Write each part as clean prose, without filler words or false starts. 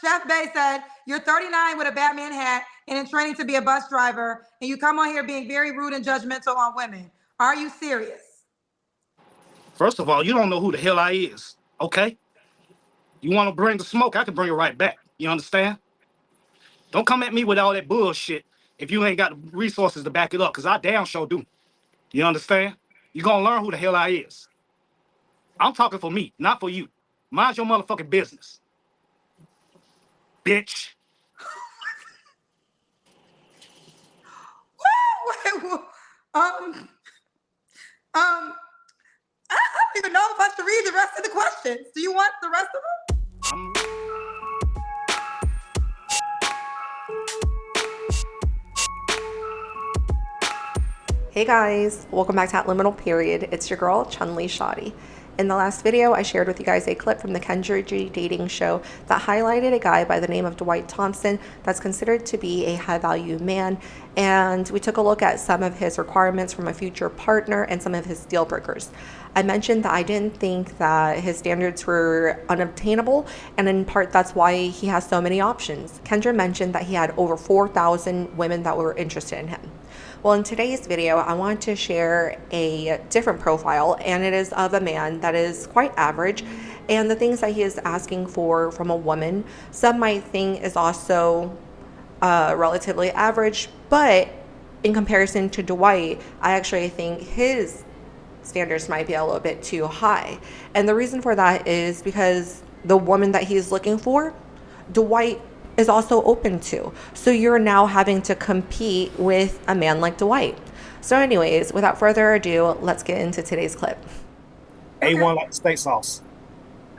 Chef Bay said, you're 39 with a Batman hat and in training to be a bus driver, and you come on here being very rude and judgmental on women. Are you serious? First of all, you don't know who the hell I is, okay? You want to bring the smoke, I can bring it right back. You understand? Don't come at me with all that bullshit if you ain't got the resources to back it up, because I damn sure do. You understand? You gonna learn who the hell I is. I'm talking for me, not for you. Mind your motherfucking business, bitch. um, I don't even know if I should read the rest of the questions. Do you want the rest of them? Hey guys, welcome back to At Liminal Period. It's your girl, Chun-Li Shoddy. In the last video, I shared with you guys a clip from the Kendra dating show that highlighted a guy by the name of Dwight Thompson that's considered to be a high-value man, and we took a look at some of his requirements from a future partner and some of his deal breakers. I mentioned that I didn't think that his standards were unobtainable, and in part that's why he has so many options. Kendra mentioned that he had over 4,000 women that were interested in him. Well, in today's video, I want to share a different profile, and it is of a man that is quite average, and the things that he is asking for from a woman, some might think is also relatively average, but in comparison to Dwight, I actually think his standards might be a little bit too high. And the reason for that is because the woman that he's looking for, Dwight is also open to. So you're now having to compete with a man like Dwight. So anyways, without further ado, let's get into today's clip. A1 like steak sauce.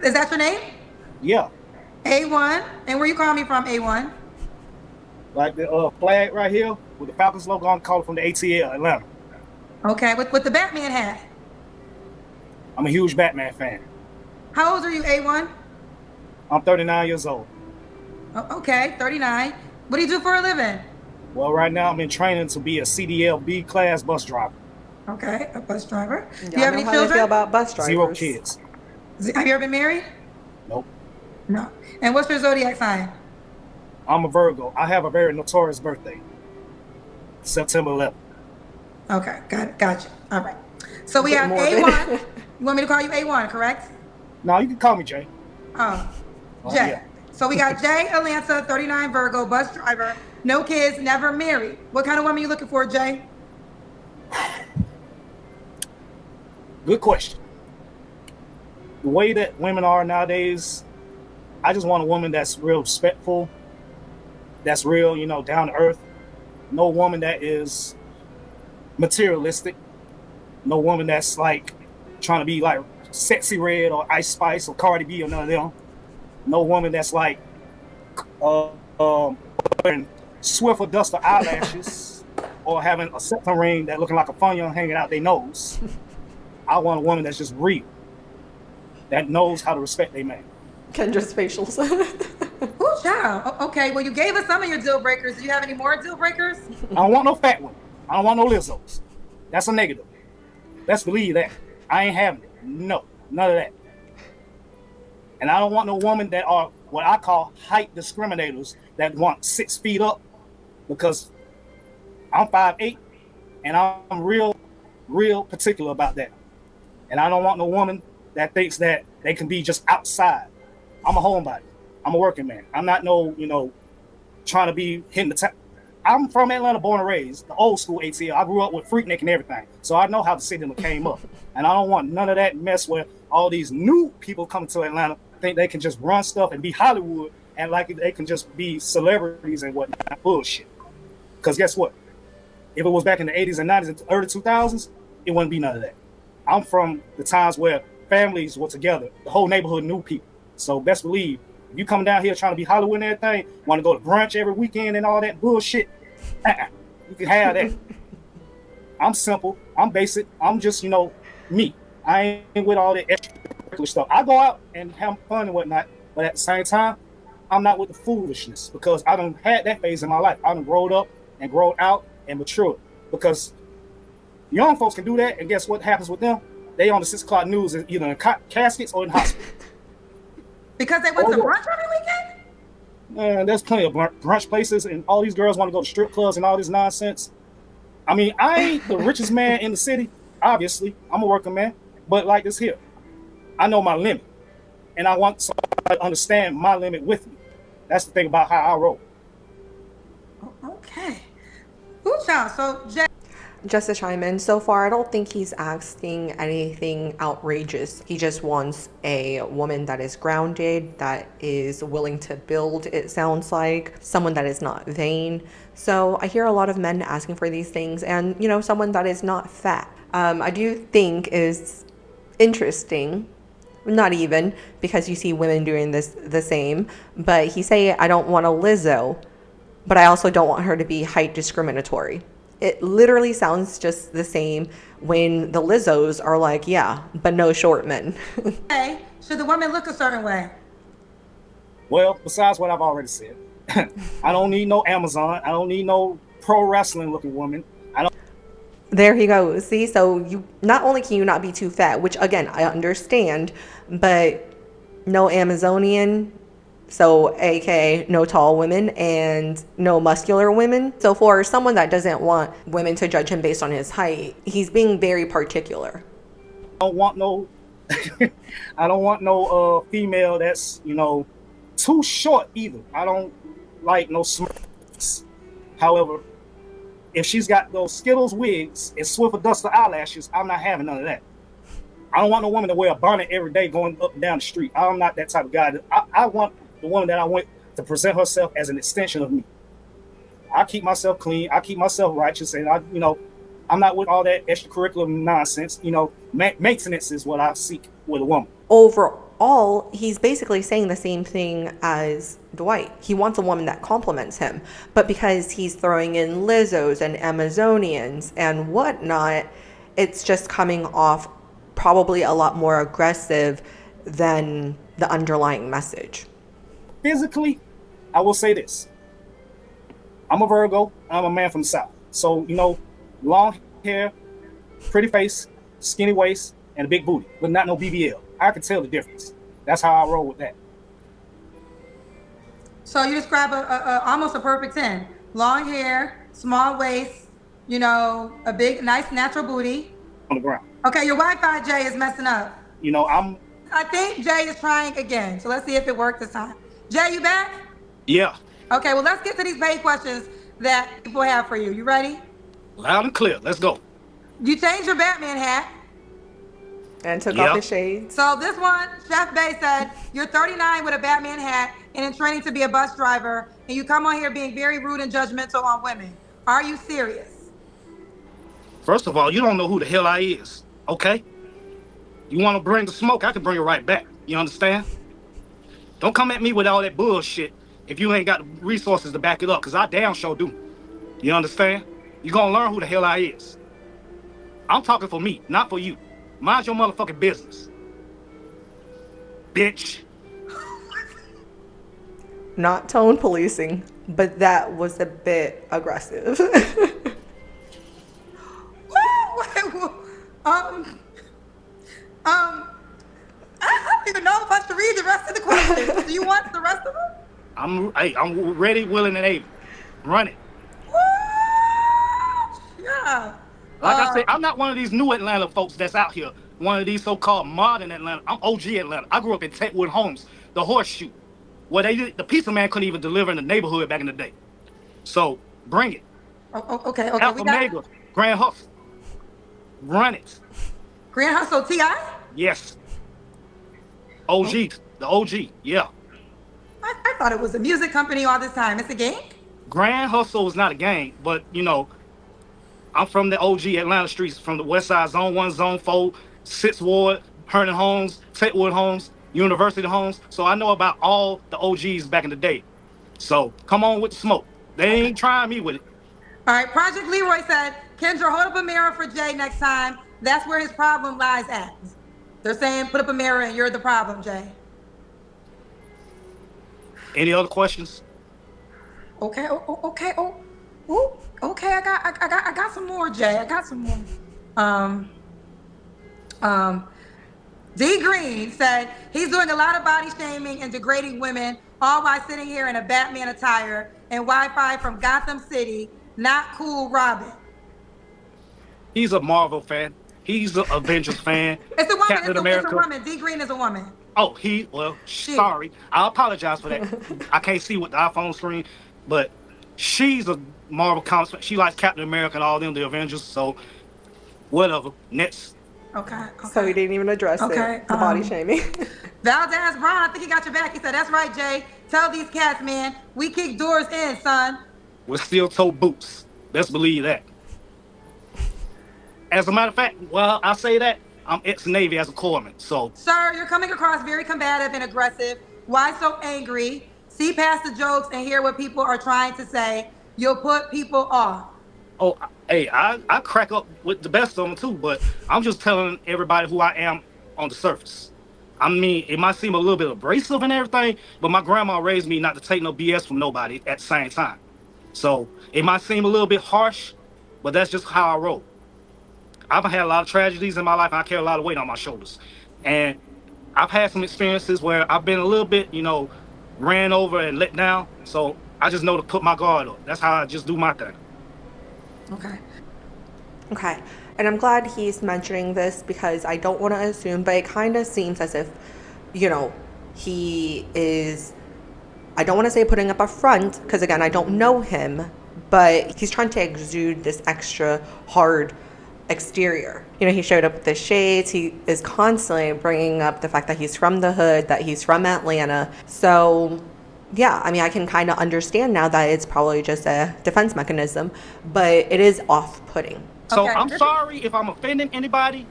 Is that your name? Yeah. A1. And where you calling me from, A1? Like the flag right here with the Falcons logo on, call it from the ATL, Atlanta. Okay, with the Batman hat. I'm a huge Batman fan. How old are you, A1? I'm 39 years old. Okay, 39. What do you do for a living? Well, right now I'm in training to be a CDL B class bus driver. Okay, a bus driver. Do you have any how children? They feel about bus drivers? 0 kids. Have you ever been married? Nope. No. And what's your zodiac sign? I'm a Virgo. I have a very notorious birthday. September 11th. Okay, got it. Gotcha. All right. So we have A1. You want me to call you A1, correct? No, you can call me Jay. Oh, Jay. Yeah. So we got Jay, Atlanta, 39, Virgo, bus driver, no kids, never married. What kind of woman are you looking for, Jay? Good question. The way that women are nowadays, I just want a woman that's real respectful, that's real, down to earth. No woman that is materialistic. No woman that's like trying to be like Sexy Red or Ice Spice or Cardi B or none of them. No woman that's like wearing Swift or Duster eyelashes or having a septum ring that looking like a funyun hanging out their nose. I want a woman that's just real, that knows how to respect their man. Kendra's facials. Ooh, child. Okay, well, you gave us some of your deal breakers. Do you have any more deal breakers? I don't want no fat women. I don't want no Lizzos. That's a negative. Let's believe that. I ain't having it. No, none of that. And I don't want no woman that are what I call height discriminators that want 6 feet up, because I'm 5'8", and I'm real particular about that. And I don't want no woman that thinks that they can be just outside. I'm a homebody. I'm a working man. I'm not trying to be hitting the top. I'm from Atlanta, born and raised, the old school ATL. I grew up with Freaknik and everything. So I know how the city came up. And I don't want none of that mess where all these new people coming to Atlanta think they can just run stuff and be Hollywood and like they can just be celebrities and whatnot. Bullshit. Because guess what? If it was back in the 80s and 90s and early 2000s, it wouldn't be none of that. I'm from the times where families were together. The whole neighborhood knew people. So best believe, if you come down here trying to be Hollywood and everything, want to go to brunch every weekend and all that bullshit, you can have that. I'm simple. I'm basic. I'm just, me. I ain't with all that extra stuff. I go out and have fun and whatnot, but at the same time, I'm not with the foolishness, because I done had that phase in my life. I done growed up and grown out and matured, because young folks can do that, and guess what happens with them? They on the 6 o'clock news either in caskets or in hospital. Because they went to brunch every weekend? Man, there's plenty of brunch places, and all these girls want to go to strip clubs and all this nonsense. I mean, I ain't the richest man in the city. Obviously, I'm a working man, but like this here, I know my limit, and I want somebody to understand my limit with me. That's the thing about how I roll. Okay. Ooh, child. So, Jay. Just to chime in, so far, I don't think he's asking anything outrageous. He just wants a woman that is grounded, that is willing to build, it sounds like, someone that is not vain. So I hear a lot of men asking for these things, and, you know, someone that is not fat. I do think is interesting. Not even, because you see women doing this the same. But he say, I don't want a Lizzo, but I also don't want her to be height discriminatory. It literally sounds just the same when the Lizzos are like, yeah, but no short men. Hey, should the woman look a certain way? Well, besides what I've already said, I don't need no Amazon. I don't need no pro wrestling looking woman. I don't. There he goes. See, so you not only can you not be too fat, which again I understand, but no Amazonian, so aka no tall women and no muscular women. So for someone that doesn't want women to judge him based on his height, he's being very particular. I don't want no I don't want no female that's, you know, too short either. I don't like no smurfs. However, if she's got those Skittles wigs and Swiffer Duster eyelashes, I'm not having none of that. I don't want no woman to wear a bonnet every day going up and down the street. I'm not that type of guy. I want the woman that I want to present herself as an extension of me. I keep myself clean. I keep myself righteous, and I'm not with all that extracurricular nonsense. You know, maintenance is what I seek with a woman. Overall, he's basically saying the same thing as Dwight. He wants a woman that compliments him. But because he's throwing in Lizzos and Amazonians and whatnot, it's just coming off probably a lot more aggressive than the underlying message. Physically, I will say this. I'm a Virgo. I'm a man from the South. So, you know, long hair, pretty face, skinny waist, and a big booty, but not no BBL. I can tell the difference. That's how I roll with that. So you describe almost a perfect 10. Long hair, small waist, you know, a big, nice, natural booty. On the ground. Okay, your Wi-Fi, Jay, is messing up. You know, I think Jay is trying again. So let's see if it worked this time. Jay, you back? Yeah. Okay, well, let's get to these paid questions that people have for you. You ready? Loud and clear. Let's go. You changed your Batman hat. And took off his shades. So this one, Chef Bay said, you're 39 with a Batman hat and in training to be a bus driver, and you come on here being very rude and judgmental on women. Are you serious? First of all, you don't know who the hell I is, okay? You want to bring the smoke, I can bring it right back. You understand? Don't come at me with all that bullshit if you ain't got the resources to back it up, because I damn sure do. You understand? You're going to learn who the hell I is. I'm talking for me, not for you. Mind your motherfucking business. Bitch. Not tone policing, but that was a bit aggressive. I don't even know if I should read the rest of the questions. Do you want the rest of them? I'm ready, willing, and able. Run it. Yeah. Like I said, I'm not one of these new Atlanta folks that's out here. One of these so-called modern Atlanta. I'm OG Atlanta. I grew up in Techwood Homes, the Horseshoe, where the pizza man couldn't even deliver in the neighborhood back in the day. So bring it. Okay. Alpha Mega, Grand Hustle. Run it. Grand Hustle T.I.? Yes. OG, the OG, yeah. I thought it was a music company all this time. It's a gang? Grand Hustle is not a gang, but you know, I'm from the OG Atlanta streets, from the West Side, Zone 1, Zone 4, 6th Ward, Herndon Homes, Techwood Homes, University Homes. So I know about all the OGs back in the day. So come on with the smoke. They ain't trying me with it. All right, Project Leroy said, Kendra, hold up a mirror for Jay next time. That's where his problem lies at. They're saying, put up a mirror and you're the problem, Jay. Any other questions? Okay. Okay. I got some more, Jay. I got some more. D Green said he's doing a lot of body shaming and degrading women, all while sitting here in a Batman attire and Wi-Fi from Gotham City. Not cool, Robin. He's a Marvel fan. He's an Avengers fan. It's a woman. Captain It's a America. woman. D Green is a woman. Oh, sorry. I apologize for that. I can't see with the iPhone screen, but she's a Marvel comics fan. She likes Captain America and all them, the Avengers. So, whatever. Next. Okay. So he didn't even address it. The body shaming. Valdez Brown, I think he got your back. He said, "That's right, Jay. Tell these cats, man, we kick doors in, son." We're steel-toe boots. Best believe that. As a matter of fact, well, I say that I'm ex-Navy as a corpsman, so. Sir, you're coming across very combative and aggressive. Why so angry? See past the jokes and hear what people are trying to say. You'll put people off. Oh, hey, I crack up with the best of them too, but I'm just telling everybody who I am on the surface. I mean, it might seem a little bit abrasive and everything, but my grandma raised me not to take no BS from nobody at the same time. So it might seem a little bit harsh, but that's just how I roll. I've had a lot of tragedies in my life, and I carry a lot of weight on my shoulders. And I've had some experiences where I've been a little bit, ran over and let down. So I just know to put my guard up. That's how I just do my thing. Okay. And I'm glad he's mentioning this because I don't want to assume, but it kind of seems as if, he is, I don't want to say putting up a front because, again, I don't know him, but he's trying to exude this extra hard exterior. He showed up with the shades. He is constantly bringing up the fact that he's from the hood, that he's from Atlanta. So, yeah, I mean, I can kind of understand now that it's probably just a defense mechanism, but it is off-putting. So I'm sorry if I'm offending anybody,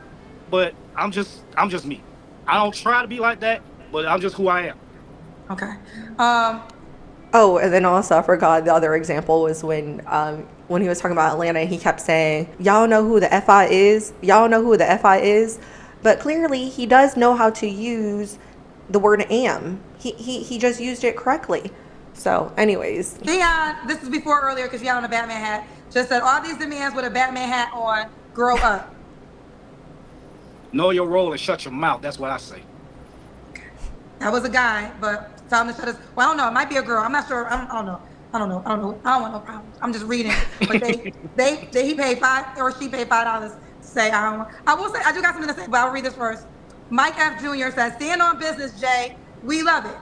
but I'm just me. I don't try to be like that, but I'm just who I am. Okay. Oh, and then also I forgot the other example was when he was talking about Atlanta, he kept saying, "Y'all know who the FI is? Y'all know who the FI is?" But clearly he does know how to use the word am. He just used it correctly. So, anyways. Dion, this is before earlier because you had on a Batman hat, just said all these demands with a Batman hat on, grow up. Know your role and shut your mouth. That's what I say. That was a guy, but tell him to shut his. Well, I don't know. It might be a girl. I'm not sure. I don't know. I don't want no problems. I'm just reading. But he paid $5 or she paid $5 to say I don't want. I will say I do got something to say, but I'll read this first. Mike F. Jr. says, "Stand on business, Jay. We love it."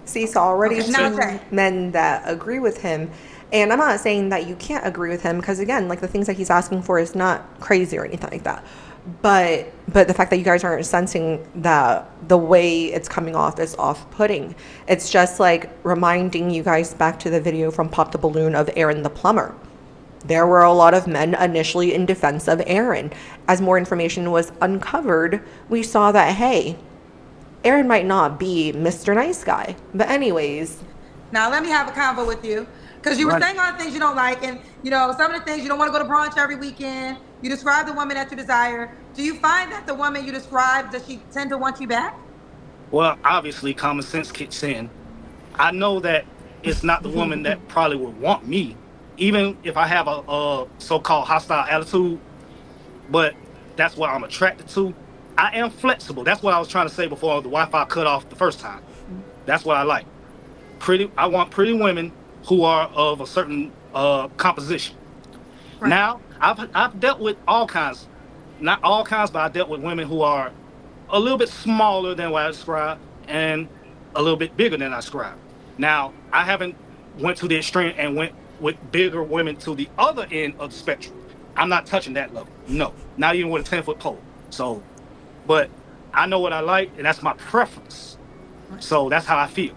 See, so already Okay, two men that agree with him. And I'm not saying that you can't agree with him because, again, like the things that he's asking for is not crazy or anything like that. But the fact that you guys aren't sensing that the way it's coming off is off-putting. It's just like reminding you guys back to the video from Pop the Balloon of Aaron the Plumber. There were a lot of men initially in defense of Aaron. As more information was uncovered, we saw that, hey, Aaron might not be Mr. Nice Guy. But anyways. Now let me have a convo with you. Because you were saying all the things you don't like, and some of the things you don't want to go to brunch every weekend. You describe the woman that you desire. Do you find that the woman you describe, does she tend to want you back? Well, obviously, common sense kicks in. I know that it's not the woman that probably would want me, even if I have a so-called hostile attitude. But that's what I'm attracted to. I am flexible. That's what I was trying to say before the Wi-Fi cut off the first time. That's what I like. I want pretty women who are of a certain composition. Right. Now, I've dealt with all kinds, not all kinds, but I dealt with women who are a little bit smaller than what I described and a little bit bigger than I described. Now, I haven't went to the extreme and went with bigger women to the other end of the spectrum. I'm not touching that level. No, not even with a 10-foot pole. So, but I know what I like, and that's my preference. So that's how I feel.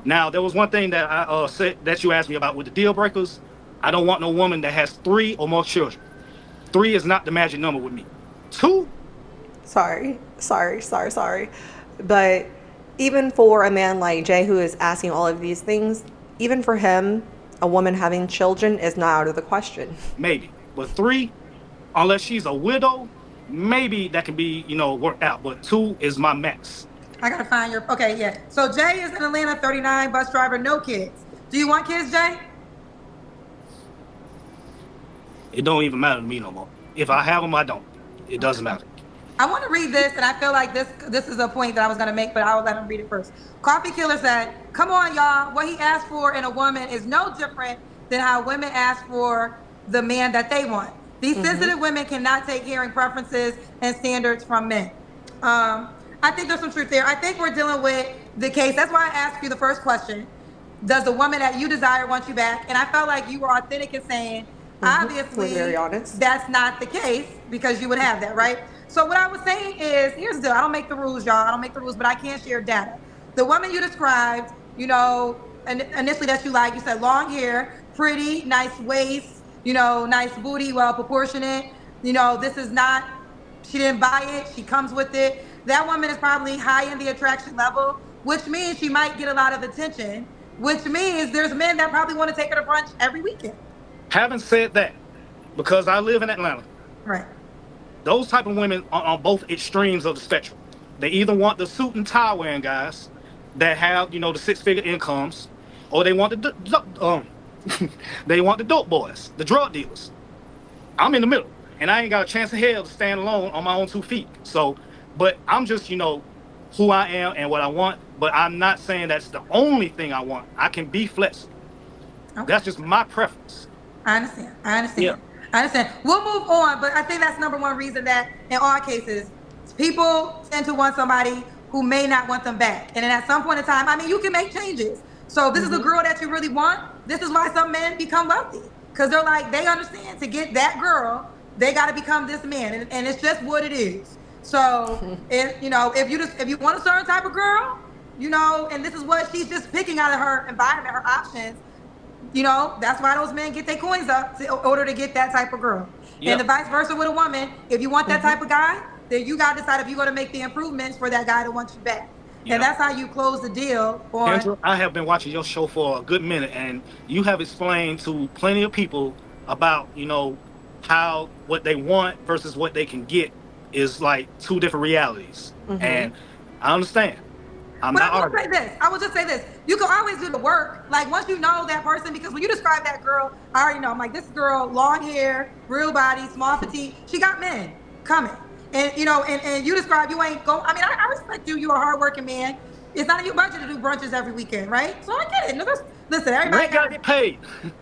Now, there was one thing that I said that you asked me about with the deal breakers. I don't want no woman that has 3 or more children. 3 is not the magic number with me. 2? Sorry. But even for a man like Jay who is asking all of these things, even for him, a woman having children is not out of the question. Maybe. But 3, unless she's a widow, maybe that can be, worked out. But 2 is my max. I gotta find your. Okay, yeah. So Jay is in Atlanta, 39, bus driver, no kids. Do you want kids, Jay? It don't even matter to me no more. If I have them, I don't. It doesn't matter. I want to read this, and I feel like this is a point that I was going to make, but I will let him read it first. Coffee Killer said, "Come on, y'all. What he asked for in a woman is no different than how women ask for the man that they want. These sensitive women cannot take hearing preferences and standards from men." I think there's some truth there. I think we're dealing with the case. That's why I asked you the first question. Does the woman that you desire want you back? And I felt like you were authentic in saying, obviously, very honest. that's not the case, because you would have that, right? So what I was saying is, here's the deal. I don't make the rules, y'all. I don't make the rules, but I can share data. The woman you described, initially that you like, you said long hair, pretty, nice waist, nice booty, well proportionate. This is not, she didn't buy it, she comes with it. That woman is probably high in the attraction level, which means she might get a lot of attention, which means there's men that probably want to take her to brunch every weekend. Having said that, because I live in Atlanta, Right. those type of women are on both extremes of the spectrum. They either want the suit and tie wearing guys that have, the 6-figure incomes, or they want they want the dope boys, the drug dealers. I'm in the middle, and I ain't got a chance in hell to stand alone on my own 2 feet. So, but I'm just, who I am and what I want. But I'm not saying that's the only thing I want. I can be flexible. Okay. That's just my preference. I understand. Yeah. I understand. We'll move on, but I think that's number one reason that in all cases, people tend to want somebody who may not want them back. And then at some point in time, you can make changes. So if this is the girl that you really want, this is why some men become wealthy. Because they're like, they understand to get that girl, they got to become this man. And it's just what it is. So if you want a certain type of girl, and this is what she's just picking out of her environment, her options, that's why those men get their coins up in order to get that type of girl. Yep. And the vice versa with a woman. If you want that type of guy, then you got to decide if you're going to make the improvements for that guy to want you back. Yep. And that's how you close the deal. Kendra, I have been watching your show for a good minute, and you have explained to plenty of people about, how what they want versus what they can get is like two different realities. And I understand. I will just say this. You can always do the work. Like, once you know that person, because when you describe that girl, I already know. I'm like, this girl, long hair, real body, small petite. She got men coming. And, and you describe, you ain't go. I respect you. You're a hardworking man. It's not in your budget to do brunches every weekend, right? So I get it. No, listen, everybody got to get paid.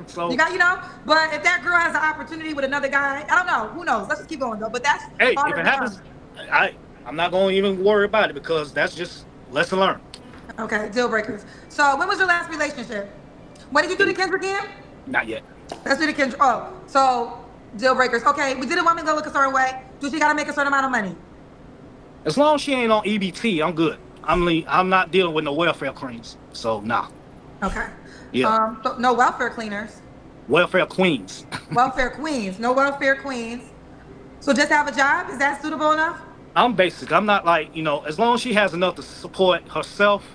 So you got, but if that girl has an opportunity with another guy, I don't know. Who knows? Let's just keep going, though. But that's if it happens, I'm not going to even worry about it, because that's just lesson learned. Okay, deal breakers. So when was your last relationship? When did you do the Kendra again? Not yet. Let's do the Kendra. Oh, so deal breakers. Okay, we did a woman go look a certain way. Do she got to make a certain amount of money? As long as she ain't on EBT, I'm good. I'm not dealing with no welfare queens. So, nah. Okay. Yeah. So no welfare cleaners. Welfare queens. Welfare queens. No welfare queens. So just have a job? Is that suitable enough? I'm basic. I'm not like, as long as she has enough to support herself,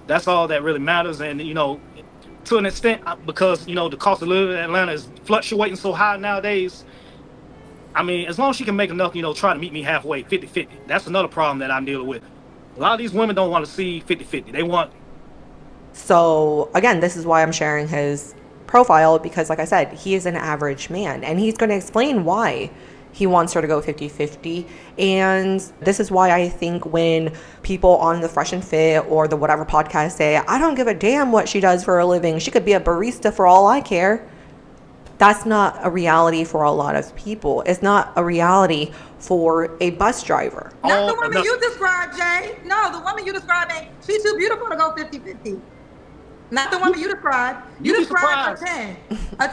that's all that really matters. And, to an extent, because, the cost of living in Atlanta is fluctuating so high nowadays. As long as she can make enough, try to meet me halfway, 50-50. That's another problem that I'm dealing with. A lot of these women don't want to see 50-50. They want. So, again, this is why I'm sharing his profile, because, like I said, he is an average man. And he's going to explain why he wants her to go 50-50. And this is why I think when people on the Fresh and Fit or the whatever podcast say, I don't give a damn what she does for a living, she could be a barista for all I care. That's not a reality for a lot of people. It's not a reality for a bus driver. Not the woman you described, Jay. No, the woman you described, she's too beautiful to go 50-50. Not the woman you described. You described a 10. A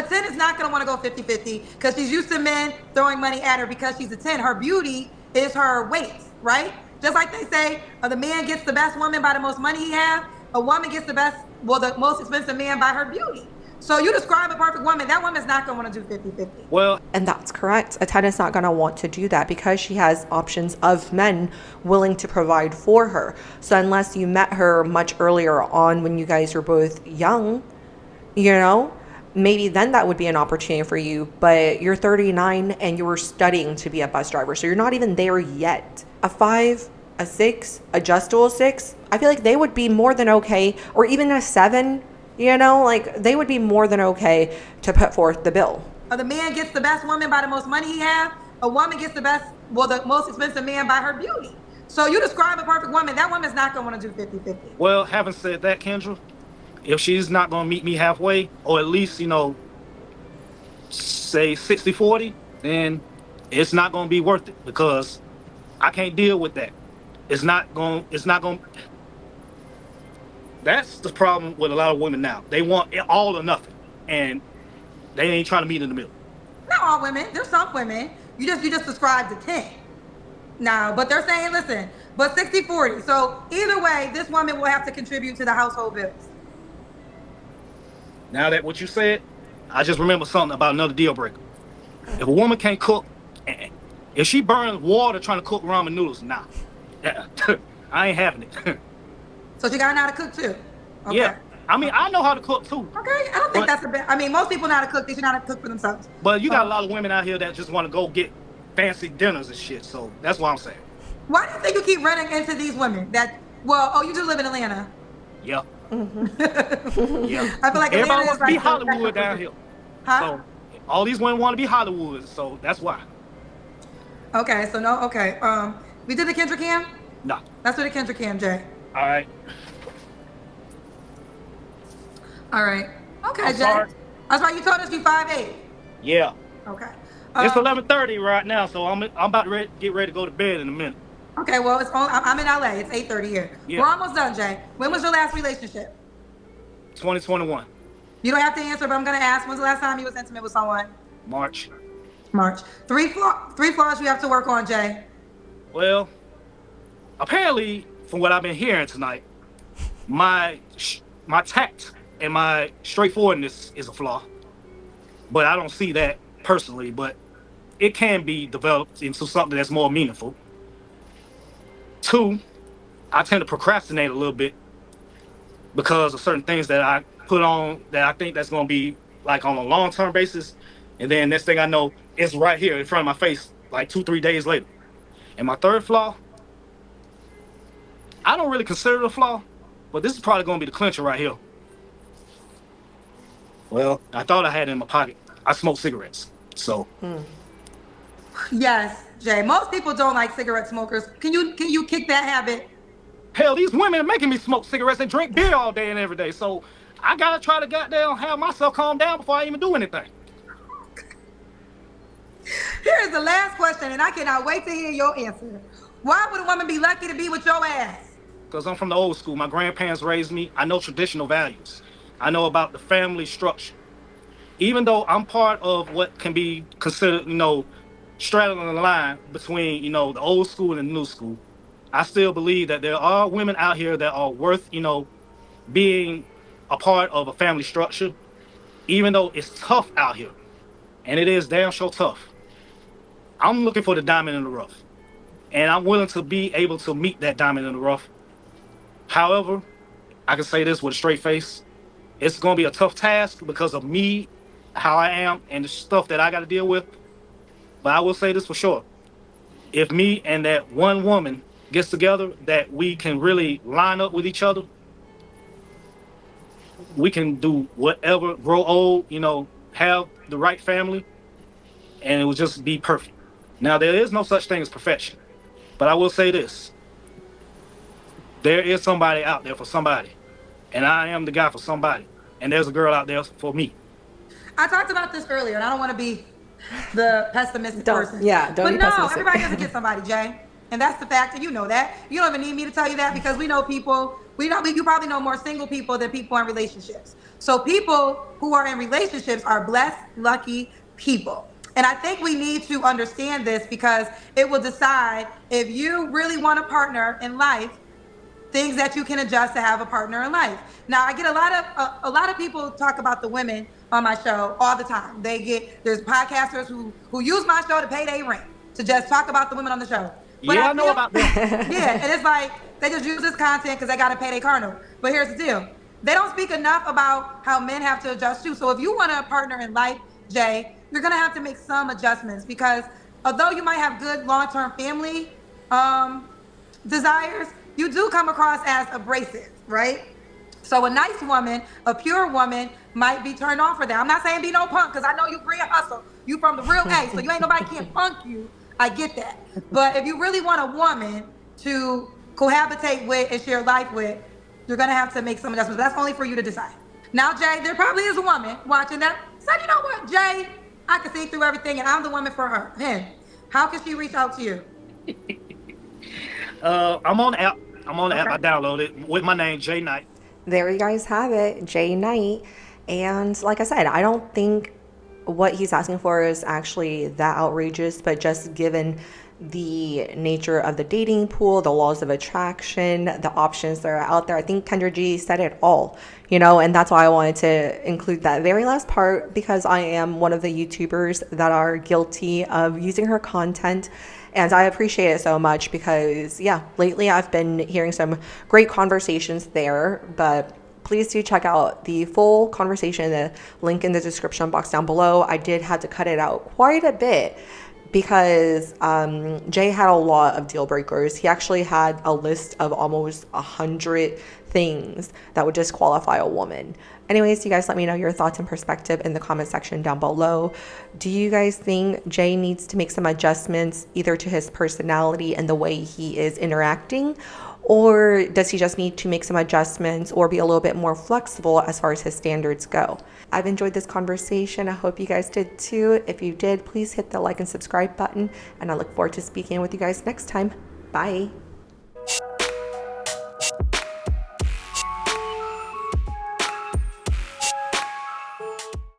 10 is not going to want to go 50-50 because she's used to men throwing money at her because she's a 10. Her beauty is her weight, right? Just like they say, the man gets the best woman by the most money he has. A woman gets the most expensive man by her beauty. So you describe a perfect woman. That woman's not going to want to do 50-50. Well, and that's correct. A 10 is not going to want to do that because she has options of men willing to provide for her. So unless you met her much earlier on when you guys were both young, maybe then that would be an opportunity for you. But you're 39 and you were studying to be a bus driver. So you're not even there yet. A 5, a 6, a just dual 6, I feel like they would be more than okay. Or even a 7. They would be more than okay to put forth the bill. The man gets the best woman by the most money he has. A woman gets the best the most expensive man by her beauty. So you describe a perfect woman. That woman's not going to want to do 50-50. Well, having said that, Kendra, if she's not going to meet me halfway, or at least, say 60-40, then it's not going to be worth it because I can't deal with that. It's not going, that's the problem with a lot of women now. They want it all or nothing, and they ain't trying to meet in the middle. Not all women. There's some women. You just described the 10. Now, but they're saying, listen, but 60-40. So either way, this woman will have to contribute to the household bills. Now that what you said, I just remember something about another deal breaker. If a woman can't cook, if she burns water trying to cook ramen noodles, nah. I ain't having it. So she gotta know how to cook too. Okay. Yeah. I mean, I know how to cook too. Okay. I don't think that's a bad. I mean, most people know how to cook. They should know how to cook for themselves. But you got a lot of women out here that just want to go get fancy dinners and shit. So that's what I'm saying. Why do you think you keep running into these women that, you do live in Atlanta? Yeah. Mm-hmm. Yeah. I feel like everybody Atlanta wants is to be like Hollywood down here. Huh? So all these women want to be Hollywood. So that's why. Okay. So no. Okay. We did the Kendra cam. No. Let's do the Kendra cam, Jay. All right. All right. Okay, I'm Jay. sorry. That's right. You told us you 5'8". Yeah. Okay. It's 11:30 right now, so I'm about to get ready to go to bed in a minute. Okay. Well, I'm in LA. It's 8:30 here. Yeah. We're almost done, Jay. When was your last relationship? 2021. You don't have to answer, but I'm gonna ask. When's the last time you was intimate with someone? March. Three flaws you have to work on, Jay. Well, apparently, from what I've been hearing tonight, my tact and my straightforwardness is a flaw. But I don't see that personally, but it can be developed into something that's more meaningful. 2, I tend to procrastinate a little bit because of certain things that I put on that I think that's going to be like on a long-term basis. And then next thing I know, it's right here in front of my face like 2-3 days later. And my 3rd flaw, I don't really consider it a flaw, but this is probably going to be the clincher right here. Well, I thought I had it in my pocket. I smoke cigarettes, so. Yes, Jay. Most people don't like cigarette smokers. Can you kick that habit? Hell, these women are making me smoke cigarettes and drink beer all day and every day, so I gotta try to goddamn have myself calm down before I even do anything. Here's the last question, and I cannot wait to hear your answer. Why would a woman be lucky to be with your ass? Because I'm from the old school. My grandparents raised me. I know traditional values. I know about the family structure. Even though I'm part of what can be considered, straddling the line between, the old school and the new school, I still believe that there are women out here that are worth, being a part of a family structure, even though it's tough out here. And it is damn sure tough. I'm looking for the diamond in the rough. And I'm willing to be able to meet that diamond in the rough. However, I can say this with a straight face. It's going to be a tough task because of me, how I am, and the stuff that I got to deal with. But I will say this for sure. If me and that one woman gets together, that we can really line up with each other, we can do whatever, grow old, have the right family, and it will just be perfect. Now, there is no such thing as perfection. But I will say this. There is somebody out there for somebody. And I am the guy for somebody. And there's a girl out there for me. I talked about this earlier, and I don't want to be the pessimistic person. Yeah, don't But be no, pessimistic. everybody doesn't get somebody, Jay. And that's the fact, and you know that. You don't even need me to tell you that because we know people. You probably know more single people than people in relationships. So people who are in relationships are blessed, lucky people. And I think we need to understand this because it will decide if you really want a partner in life, things that you can adjust to have a partner in life. Now, I get a lot of people talk about the women on my show all the time. There's podcasters who use my show to pay their rent, to just talk about the women on the show. But I know about them. Yeah, and it's like they just use this content because they got to pay their car note. But here's the deal. They don't speak enough about how men have to adjust too. So if you want a partner in life, Jay, you're going to have to make some adjustments because although you might have good long-term family desires, you do come across as abrasive, right? So a nice woman, a pure woman, might be turned on for that. I'm not saying be no punk, because I know you real hustle. You from the real A, so you ain't nobody can't punk you I get that. But if you really want a woman to cohabitate with and share life with, you're gonna have to make some adjustments. That's only for you to decide. Now, Jay, there probably is a woman watching that said, you know what, Jay, I can see through everything, and I'm the woman for her. Him. How can she reach out to you? I'm on the app. Okay. I downloaded it with my name, Jay Knight. There you guys have it, Jay Knight. And like I said, I don't think what he's asking for is actually that outrageous, but just given the nature of the dating pool, the laws of attraction, the options that are out there, I think Kendra G said it all, and that's why I wanted to include that very last part, because I am one of the YouTubers that are guilty of using her content. And I appreciate it so much because, lately I've been hearing some great conversations there. But please do check out the full conversation, the link in the description box down below. I did have to cut it out quite a bit because Jay had a lot of deal breakers. He actually had a list of almost 100 things that would disqualify a woman. Anyways, you guys let me know your thoughts and perspective in the comment section down below. Do you guys think Jay needs to make some adjustments either to his personality and the way he is interacting? Or does he just need to make some adjustments or be a little bit more flexible as far as his standards go? I've enjoyed this conversation. I hope you guys did too. If you did, please hit the like and subscribe button. And I look forward to speaking with you guys next time. Bye.